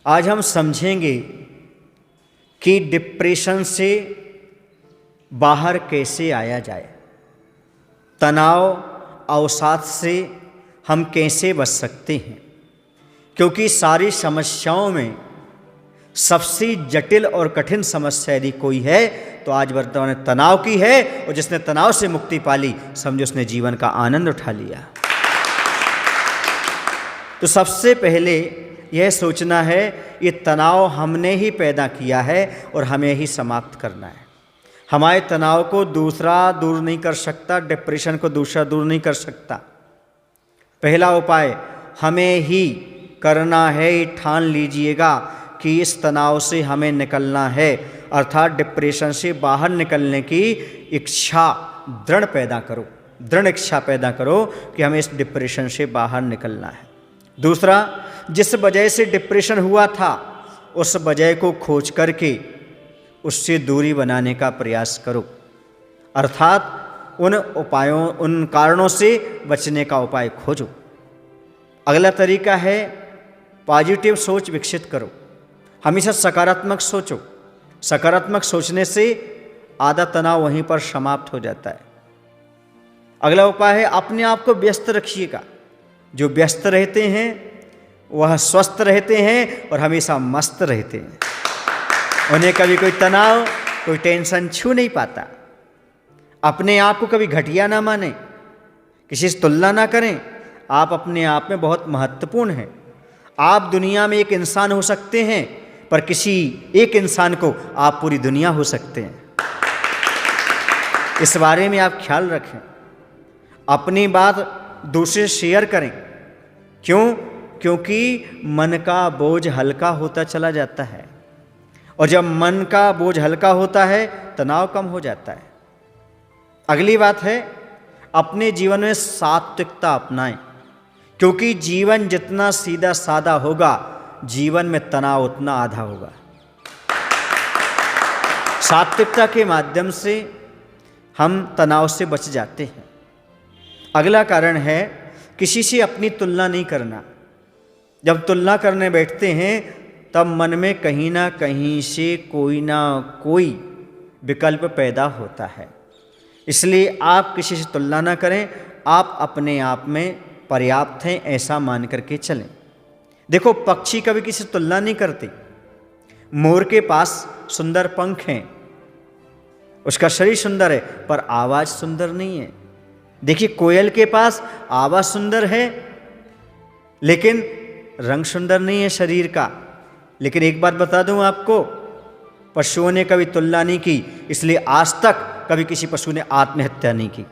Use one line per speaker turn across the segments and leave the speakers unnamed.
आज हम समझेंगे कि डिप्रेशन से बाहर कैसे आया जाए, तनाव अवसाद से हम कैसे बच सकते हैं। क्योंकि सारी समस्याओं में सबसे जटिल और कठिन समस्या यदि कोई है तो आज वर्तमान में तनाव की है, और जिसने तनाव से मुक्ति पाली समझो उसने जीवन का आनंद उठा लिया। तो सबसे पहले यह सोचना है ये तनाव हमने ही पैदा किया है और हमें ही समाप्त करना है। हमारे तनाव को दूसरा दूर नहीं कर सकता, डिप्रेशन को दूसरा दूर नहीं कर सकता। पहला उपाय हमें ही करना है, ठान लीजिएगा कि इस तनाव से हमें निकलना है, अर्थात डिप्रेशन से बाहर निकलने की इच्छा दृढ़ पैदा करो, दृढ़ इच्छा पैदा करो कि हमें इस डिप्रेशन से बाहर निकलना है। दूसरा, जिस वजह से डिप्रेशन हुआ था उस वजह को खोज करके उससे दूरी बनाने का प्रयास करो, अर्थात उन उपायों, उन कारणों से बचने का उपाय खोजो। अगला तरीका है पॉजिटिव सोच विकसित करो, हमेशा सकारात्मक सोचो। सकारात्मक सोचने से आधा तनाव वहीं पर समाप्त हो जाता है। अगला उपाय है अपने आप को व्यस्त रखिएगा। जो व्यस्त रहते हैं वह स्वस्थ रहते हैं और हमेशा मस्त रहते हैं। उन्हें कभी कोई तनाव, कोई टेंशन छू नहीं पाता। अपने आप को कभी घटिया ना माने, किसी से तुलना ना करें। आप अपने आप में बहुत महत्वपूर्ण हैं। आप दुनिया में एक इंसान हो सकते हैं, पर किसी एक इंसान को आप पूरी दुनिया हो सकते हैं। इस बारे में आप ख्याल रखें। अपनी बात दूसरे शेयर करें। क्यों? क्योंकि मन का बोझ हल्का होता चला जाता है, और जब मन का बोझ हल्का होता है तनाव कम हो जाता है। अगली बात है अपने जीवन में सात्विकता अपनाएं, क्योंकि जीवन जितना सीधा सादा होगा जीवन में तनाव उतना आधा होगा। सात्विकता के माध्यम से हम तनाव से बच जाते हैं। अगला कारण है किसी से अपनी तुलना नहीं करना। जब तुलना करने बैठते हैं तब मन में कहीं ना कहीं से कोई ना कोई विकल्प पैदा होता है। इसलिए आप किसी से तुलना ना करें, आप अपने आप में पर्याप्त हैं ऐसा मान करके चलें। देखो, पक्षी कभी किसी से तुलना नहीं करते। मोर के पास सुंदर पंख हैं, उसका शरीर सुंदर है पर आवाज़ सुंदर नहीं है। देखिए, कोयल के पास आवाज़ सुंदर है लेकिन रंग सुंदर नहीं है शरीर का। लेकिन एक बात बता दूं आपको, पशुओं ने कभी तुलना नहीं की, इसलिए आज तक कभी किसी पशु ने आत्महत्या नहीं की।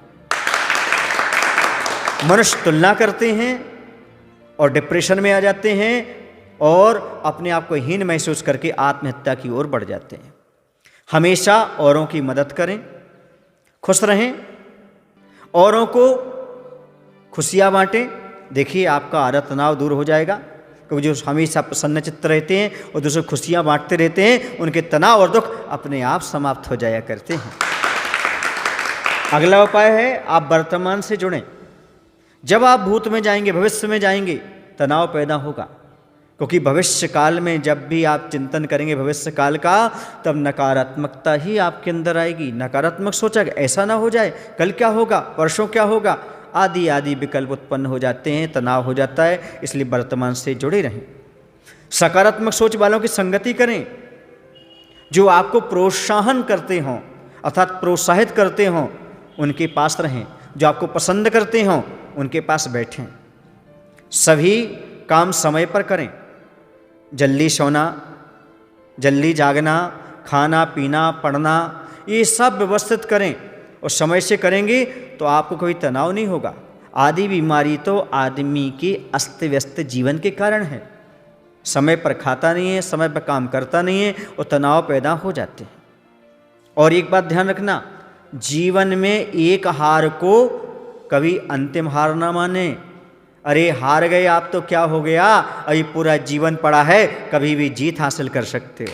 मनुष्य तुलना करते हैं और डिप्रेशन में आ जाते हैं और अपने आप को हीन महसूस करके आत्महत्या की ओर बढ़ जाते हैं। हमेशा औरों की मदद करें, खुश रहें, औरों को खुशियाँ बांटें। देखिए, आपका आधा तनाव दूर हो जाएगा, क्योंकि जो हमेशा प्रसन्न चित्त रहते हैं और दूसरे खुशियाँ बांटते रहते हैं उनके तनाव और दुख अपने आप समाप्त हो जाया करते हैं। अगला उपाय है आप वर्तमान से जुड़ें। जब आप भूत में जाएंगे, भविष्य में जाएंगे, तनाव पैदा होगा। क्योंकि भविष्य काल में जब भी आप चिंतन करेंगे भविष्य काल का, तब नकारात्मकता ही आपके अंदर आएगी। नकारात्मक सोचेगा ऐसा ना हो जाए, कल क्या होगा, परसों क्या होगा, आदि आदि विकल्प उत्पन्न हो जाते हैं, तनाव हो जाता है। इसलिए वर्तमान से जुड़े रहें। सकारात्मक सोच वालों की संगति करें, जो आपको प्रोत्साहन करते हों, अर्थात प्रोत्साहित करते हों, उनके पास रहें। जो आपको पसंद करते हों उनके पास बैठें। सभी काम समय पर करें। जल्दी सोना, जल्दी जागना, खाना पीना, पढ़ना, ये सब व्यवस्थित करें और समय से करेंगे तो आपको कोई तनाव नहीं होगा। आधी बीमारी तो आदमी के अस्त व्यस्त जीवन के कारण है। समय पर खाता नहीं है, समय पर काम करता नहीं है और तनाव पैदा हो जाते हैं। और एक बात ध्यान रखना, जीवन में एक हार को कभी अंतिम हार ना माने। अरे हार गए आप तो क्या हो गया, अभी पूरा जीवन पड़ा है, कभी भी जीत हासिल कर सकते हो।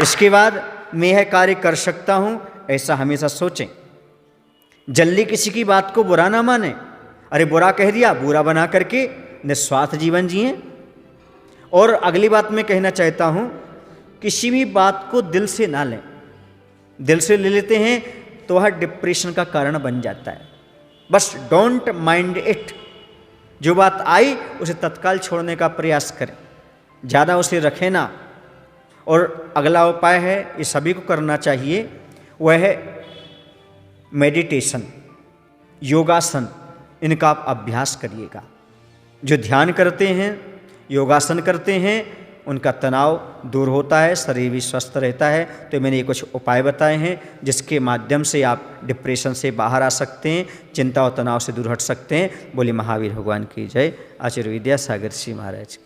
इसके बाद मैं यह कार्य कर सकता हूं, ऐसा हमेशा सोचें। जल्दी किसी की बात को बुरा ना माने। अरे बुरा कह दिया, बुरा बना करके निस्वार्थ जीवन जिए। और अगली बात मैं कहना चाहता हूँ, किसी भी बात को दिल से ना लें। दिल से ले लेते हैं तो वह डिप्रेशन का कारण बन जाता है। बस डोंट माइंड इट। जो बात आई उसे तत्काल छोड़ने का प्रयास करें, ज़्यादा उसे रखें ना। और अगला उपाय है, ये सभी को करना चाहिए, वह है मेडिटेशन, योगासन। इनका आप अभ्यास करिएगा। जो ध्यान करते हैं, योगासन करते हैं, उनका तनाव दूर होता है, शरीर भी स्वस्थ रहता है। तो मैंने ये कुछ उपाय बताए हैं जिसके माध्यम से आप डिप्रेशन से बाहर आ सकते हैं, चिंता और तनाव से दूर हट सकते हैं। बोले महावीर भगवान की जय। आचार्य विद्यासागर श्री महाराज की।